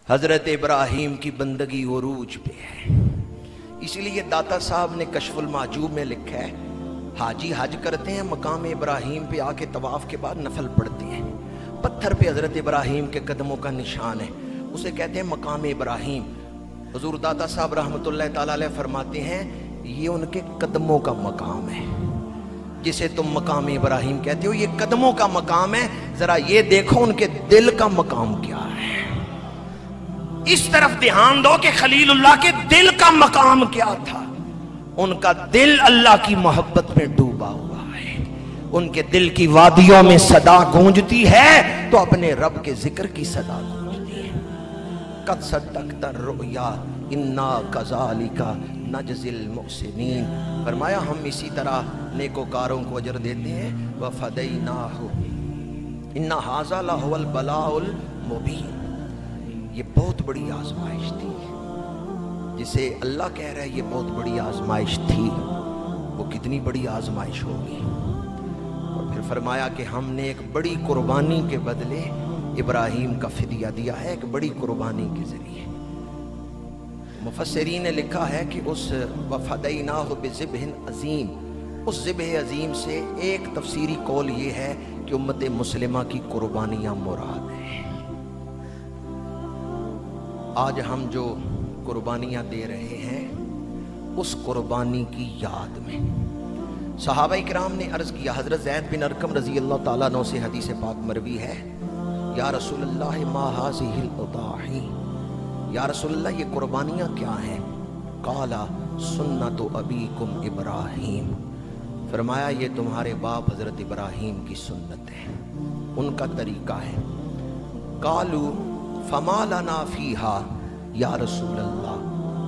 حضرت ابراہیم کی بندگی عروج پہ ہے، اسی لیے داتا صاحب نے کشف المعجوب میں لکھا ہے حاجی حج کرتے ہیں مقام ابراہیم پہ آ کے طواف کے بعد نفل پڑھتے ہیں، پتھر پہ حضرت ابراہیم کے قدموں کا نشان ہے، اسے کہتے ہیں مقام ابراہیم۔ حضور داتا صاحب رحمۃ اللہ تعالی علیہ فرماتے ہیں یہ ان کے قدموں کا مقام ہے، جسے تم مقام ابراہیم کہتے ہو یہ قدموں کا مقام ہے، ذرا یہ دیکھو ان کے دل کا مقام کیا ہے۔ اس طرف دھیان دو کہ خلیل اللہ کے دل کا مقام کیا تھا، ان کا دل اللہ کی محبت میں ڈوبا ہوا ہے، ان کے دل کی وادیوں میں صدا گونجتی ہے تو اپنے رب کے ذکر کی صدا گونجتی ہے۔ قد صدقت الرؤیا انا کذالک نجزی المحسنین، فرمایا ہم اسی طرح نیکوکاروں کو اجر دیتے ہیں۔ وفدیناہ ان ھذا لہو البلاء المبین، یہ بہت بڑی آزمائش تھی، جسے اللہ کہہ رہا ہے یہ بہت بڑی آزمائش تھی، وہ کتنی بڑی آزمائش ہوگی۔ اور پھر فرمایا کہ ہم نے ایک بڑی قربانی کے بدلے ابراہیم کا فدیہ دیا ہے، ایک بڑی قربانی کے ذریعے۔ مفسرین نے لکھا ہے کہ اس وفدیناہ بذبح عظیم، اس ذبح عظیم سے ایک تفسیری قول یہ ہے کہ امت مسلمہ کی قربانیاں مراد ہیں۔ آج ہم جو قربانیاں دے رہے ہیں اس قربانی کی یاد میں صحابہ کرام نے عرض کیا، حضرت زید بن ارقم رضی اللہ تعالیٰ عنہ سے حدیث پاک مروی ہے، یا رسول اللہ ما هذه الاضاحی، یا رسول اللہ یہ قربانیاں کیا ہیں؟ قال سنت ابیکم ابراہیم، فرمایا یہ تمہارے باپ حضرت ابراہیم کی سنت ہے، ان کا طریقہ ہے۔ قالوا فما لنا فیہا یا رسول اللہ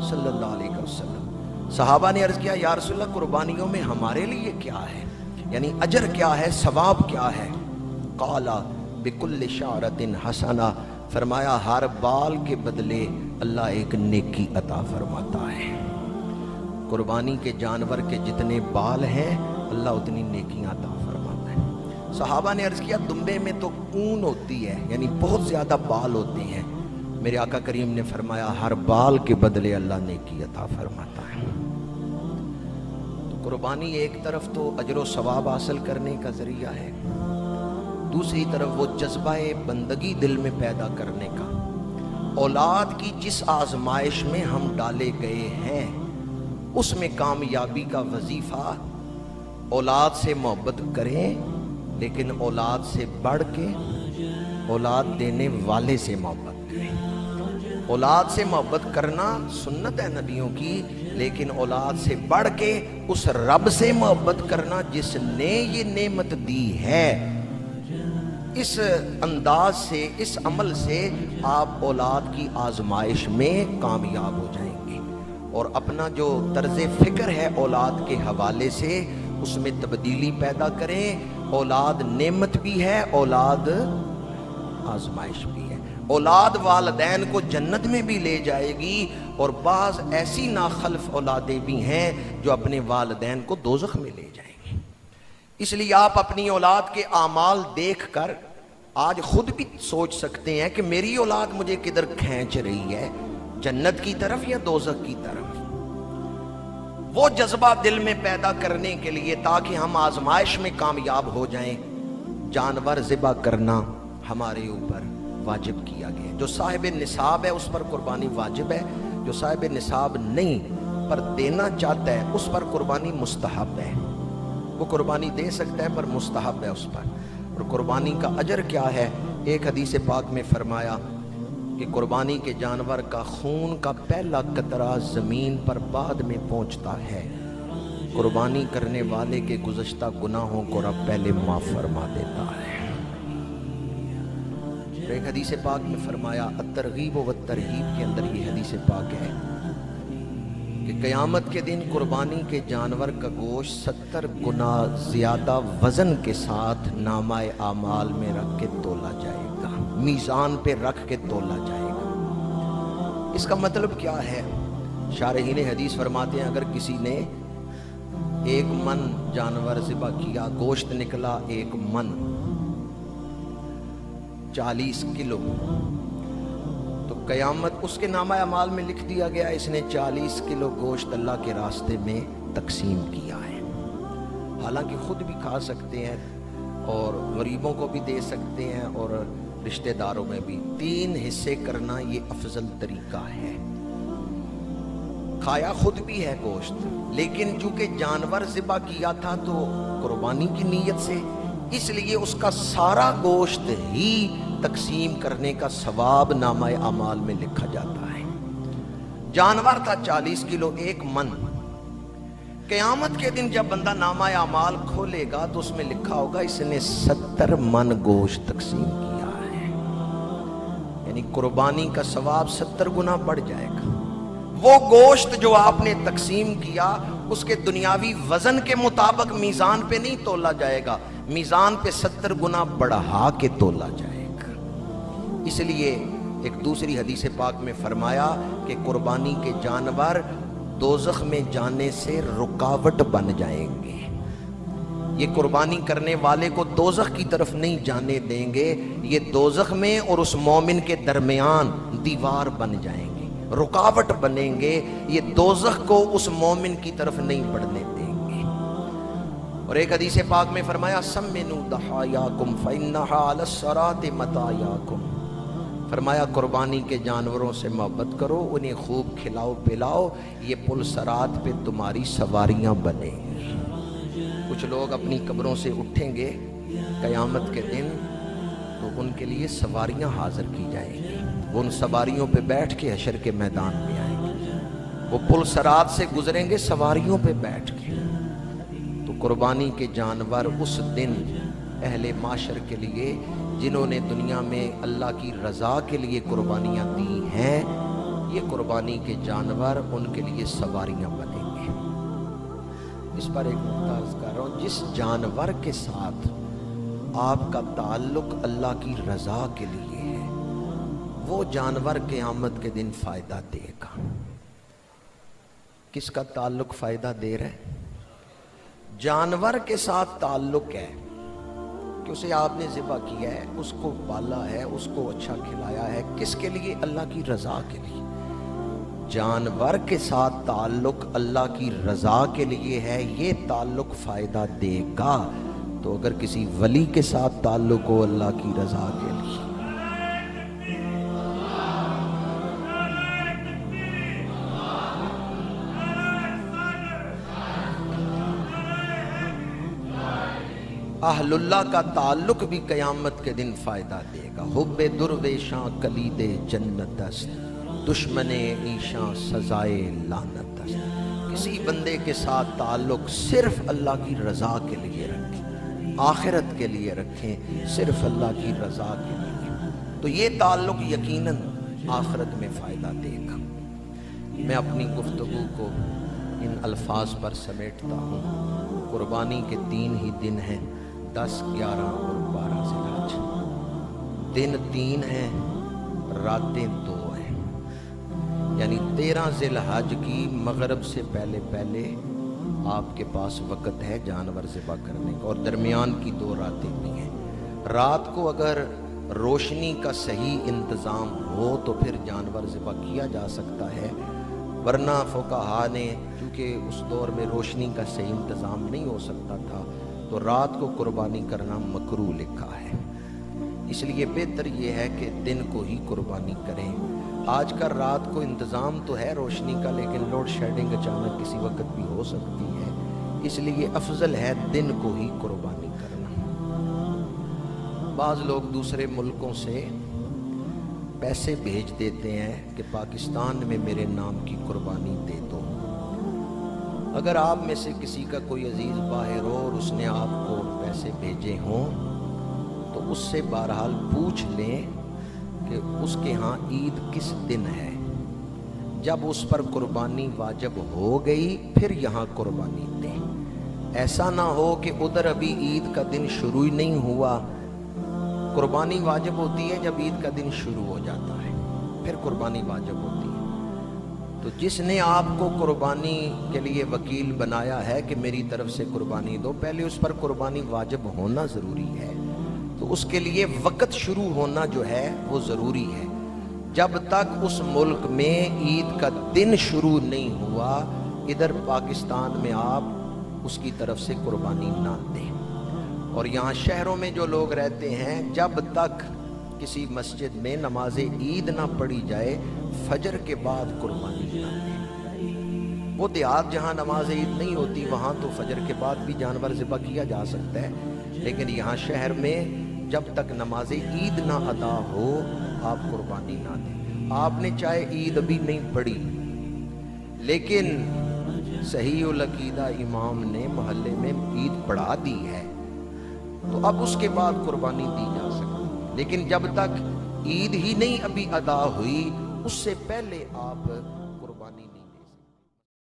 صلی اللہ علیہ وسلم، صحابہ نے عرض کیا یا رسول اللہ قربانیوں میں ہمارے لیے کیا ہے، یعنی اجر کیا ہے، ثواب کیا ہے؟ قال بکل شعرۃ حسنہ، فرمایا ہر بال کے بدلے اللہ ایک نیکی عطا فرماتا ہے، قربانی کے جانور کے جتنے بال ہیں اللہ اتنی نیکیاں عطا فرماتا ہے۔ صحابہ نے عرض کیا دمبے میں تو اون ہوتی ہے، یعنی بہت زیادہ بال ہوتے ہیں، میرے آقا کریم نے فرمایا ہر بال کے بدلے اللہ نیکی عطا فرماتا ہے۔ تو قربانی ایک طرف تو اجر و ثواب حاصل کرنے کا ذریعہ ہے، دوسری طرف وہ جذبہ بندگی دل میں پیدا کرنے کا۔ اولاد کی جس آزمائش میں ہم ڈالے گئے ہیں اس میں کامیابی کا وظیفہ اولاد سے محبت کریں، لیکن اولاد سے بڑھ کے اولاد دینے والے سے محبت کریں۔ اولاد سے محبت کرنا سنت ہے نبیوں کی، لیکن اولاد سے بڑھ کے اس رب سے محبت کرنا جس نے یہ نعمت دی ہے، اس انداز سے، اس عمل سے آپ اولاد کی آزمائش میں کامیاب ہو جائیں گے، اور اپنا جو طرز فکر ہے اولاد کے حوالے سے اس میں تبدیلی پیدا کریں۔ اولاد نعمت بھی ہے، اولاد آزمائش بھی ہے، اولاد والدین کو جنت میں بھی لے جائے گی، اور بعض ایسی ناخلف اولادیں بھی ہیں جو اپنے والدین کو دوزخ میں لے جائیں گی۔ اس لیے آپ اپنی اولاد کے اعمال دیکھ کر آج خود بھی سوچ سکتے ہیں کہ میری اولاد مجھے کدھر کھینچ رہی ہے، جنت کی طرف یا دوزخ کی طرف۔ وہ جذبہ دل میں پیدا کرنے کے لیے تاکہ ہم آزمائش میں کامیاب ہو جائیں، جانور ذبح کرنا ہمارے اوپر واجب کیا گیا ہے۔ جو صاحب نصاب ہے اس پر قربانی واجب ہے، جو صاحب نصاب نہیں پر دینا چاہتا ہے اس پر قربانی مستحب ہے، وہ قربانی دے سکتا ہے پر مستحب ہے اس پر۔ اور قربانی کا اجر کیا ہے؟ ایک حدیث پاک میں فرمایا کہ قربانی کے جانور کا خون کا پہلا قطرہ زمین پر بعد میں پہنچتا ہے، قربانی کرنے والے کے گزشتہ گناہوں کو رب پہلے معاف فرما دیتا ہے۔ ایک حدیث پاک میں فرمایا، الترغیب و ترہیب کے اندر یہ حدیث پاک ہے کہ قیامت کے دن قربانی کے جانور کا گوشت 70 گنا زیادہ وزن کے ساتھ نامہ اعمال میں رکھ کے تولا جائے گا، میزان پہ رکھ کے تولا جائے گا۔ اس کا مطلب کیا ہے؟ شارحین حدیث فرماتے ہیں اگر کسی نے 1 من جانور ذبح کیا، گوشت نکلا 1 من 40 کلو، تو قیامت اس کے نامہ اعمال میں لکھ دیا گیا اس نے 40 کلو گوشت اللہ کے راستے میں تقسیم کیا ہے۔ حالانکہ خود بھی کھا سکتے ہیں اور غریبوں کو بھی دے سکتے ہیں اور رشتہ داروں میں بھی، 3 حصے کرنا یہ افضل طریقہ ہے۔ کھایا خود بھی ہے گوشت، لیکن چونکہ جانور ذبح کیا تھا تو قربانی کی نیت سے، اس لیے اس کا سارا گوشت ہی تقسیم کرنے کا ثواب نامہ اعمال میں لکھا جاتا ہے۔ جانور تھا 40 کلو، 1 من۔ قیامت کے دن جب بندہ نامہ اعمال کھولے گا تو اس میں لکھا ہوگا اس نے 70 من گوشت تقسیم کیا ہے، یعنی قربانی کا ثواب 70 گنا بڑھ جائے گا۔ وہ گوشت جو آپ نے تقسیم کیا اس کے دنیاوی وزن کے مطابق میزان پہ نہیں تولا جائے گا، میزان پہ 70 گنا بڑھا کے تولا جائے گا۔ اس لیے ایک دوسری حدیث پاک میں فرمایا کہ قربانی کے جانور دوزخ میں جانے سے رکاوٹ بن جائیں گے، یہ قربانی کرنے والے کو دوزخ کی طرف نہیں جانے دیں گے، یہ دوزخ میں اور اس مومن کے درمیان دیوار بن جائیں گے، رکاوٹ بنیں گے، یہ دوزخ کو اس مومن کی طرف نہیں بڑھنے دیں گے۔ اور ایک حدیث پاک میں فرمایا سمنوا ضحایاکم فإنھا علی الصراط مطایاکم، فرمایا قربانی کے جانوروں سے محبت کرو، انہیں خوب کھلاؤ پلاؤ، یہ پل صراط پہ تمہاری سواریاں بنیں گی۔ کچھ لوگ اپنی قبروں سے اٹھیں گے قیامت کے دن تو ان کے لیے سواریاں حاضر کی جائیں گی، وہ ان سواریوں پہ بیٹھ کے حشر کے میدان میں آئیں گے، وہ پل صراط سے گزریں گے سواریوں پہ بیٹھ کے۔ تو قربانی کے جانور اس دن اہل معاشر کے لیے جنہوں نے دنیا میں اللہ کی رضا کے لیے قربانیاں دی ہیں، یہ قربانی کے جانور ان کے لیے سواریاں بنیں گے۔ اس پر ایک نقطہ عرض کر رہا ہوں، جس جانور کے ساتھ آپ کا تعلق اللہ کی رضا کے لیے ہے وہ جانور قیامت کے دن فائدہ دے گا۔ کس کا تعلق فائدہ دے رہا ہے؟ جانور کے ساتھ تعلق ہے کہ اسے آپ نے ذبح کیا ہے، اس کو پالا ہے، اس کو اچھا کھلایا ہے، کس کے لیے؟ اللہ کی رضا کے لیے۔ جانور کے ساتھ تعلق اللہ کی رضا کے لیے ہے، یہ تعلق فائدہ دے گا۔ تو اگر کسی ولی کے ساتھ تعلق ہو اللہ کی رضا کے لیے، اہل اللہ کا تعلق بھی قیامت کے دن فائدہ دے گا۔ حب درویشاں کلید جنت است، دشمن ایشاں سزائے لعنت است۔ کسی بندے کے ساتھ تعلق صرف اللہ کی رضا کے لیے رکھیں، آخرت کے لیے رکھیں، صرف اللہ کی رضا کے لیے، تو یہ تعلق یقیناً آخرت میں فائدہ دے گا۔ میں اپنی گفتگو کو ان الفاظ پر سمیٹتا ہوں۔ قربانی کے 3 ہی دن ہیں، 10، 11 اور 12 ذی الحج۔ دن 3 ہیں، راتیں 2 ہیں، یعنی 13 ذی الحج کی مغرب سے پہلے پہلے آپ کے پاس وقت ہے جانور ذبح کرنے کا، اور درمیان کی 2 راتیں بھی ہیں۔ رات کو اگر روشنی کا صحیح انتظام ہو تو پھر جانور ذبح کیا جا سکتا ہے، ورنہ فقہا نے چونکہ اس دور میں روشنی کا صحیح انتظام نہیں ہو سکتا تھا تو رات کو قربانی کرنا مکروہ لکھا ہے۔ اس لیے بہتر یہ ہے کہ دن کو ہی قربانی کریں۔ آج کا رات کو انتظام تو ہے روشنی کا، لیکن لوڈ شیڈنگ اچانک کسی وقت بھی ہو سکتی ہے، اس لیے افضل ہے دن کو ہی قربانی کرنا۔ بعض لوگ دوسرے ملکوں سے پیسے بھیج دیتے ہیں کہ پاکستان میں میرے نام کی قربانی دے دو۔ اگر آپ میں سے کسی کا کوئی عزیز باہر ہو اور اس نے آپ کو پیسے بھیجے ہوں تو اس سے بہرحال پوچھ لیں کہ اس کے ہاں عید کس دن ہے، جب اس پر قربانی واجب ہو گئی پھر یہاں قربانی دیں۔ ایسا نہ ہو کہ ادھر ابھی عید کا دن شروع ہی نہیں ہوا، قربانی واجب ہوتی ہے جب عید کا دن شروع ہو جاتا ہے، پھر قربانی واجب ہوتی ہے۔ تو جس نے آپ کو قربانی کے لیے وکیل بنایا ہے کہ میری طرف سے قربانی دو، پہلے اس پر قربانی واجب ہونا ضروری ہے، تو اس کے لیے وقت شروع ہونا جو ہے وہ ضروری ہے۔ جب تک اس ملک میں عید کا دن شروع نہیں ہوا ادھر پاکستان میں آپ اس کی طرف سے قربانی نہ دیں۔ اور یہاں شہروں میں جو لوگ رہتے ہیں جب تک کسی مسجد میں نماز عید نہ پڑھی جائے فجر کے بعد قربانی نہ دیں۔ وہ دیہات جہاں نماز عید نہیں ہوتی وہاں تو فجر کے بعد بھی جانور ذبح کیا جا سکتا ہے، لیکن یہاں شہر میں جب تک نماز عید نہ ادا ہو آپ قربانی نہ دیں۔ آپ نے چاہے عید ابھی نہیں پڑھی لیکن صحیح العقیدہ امام نے محلے میں عید پڑھا دی ہے تو اب اس کے بعد قربانی دی جا سکتی، لیکن جب تک عید ہی نہیں ابھی ادا ہوئی اس سے پہلے آپ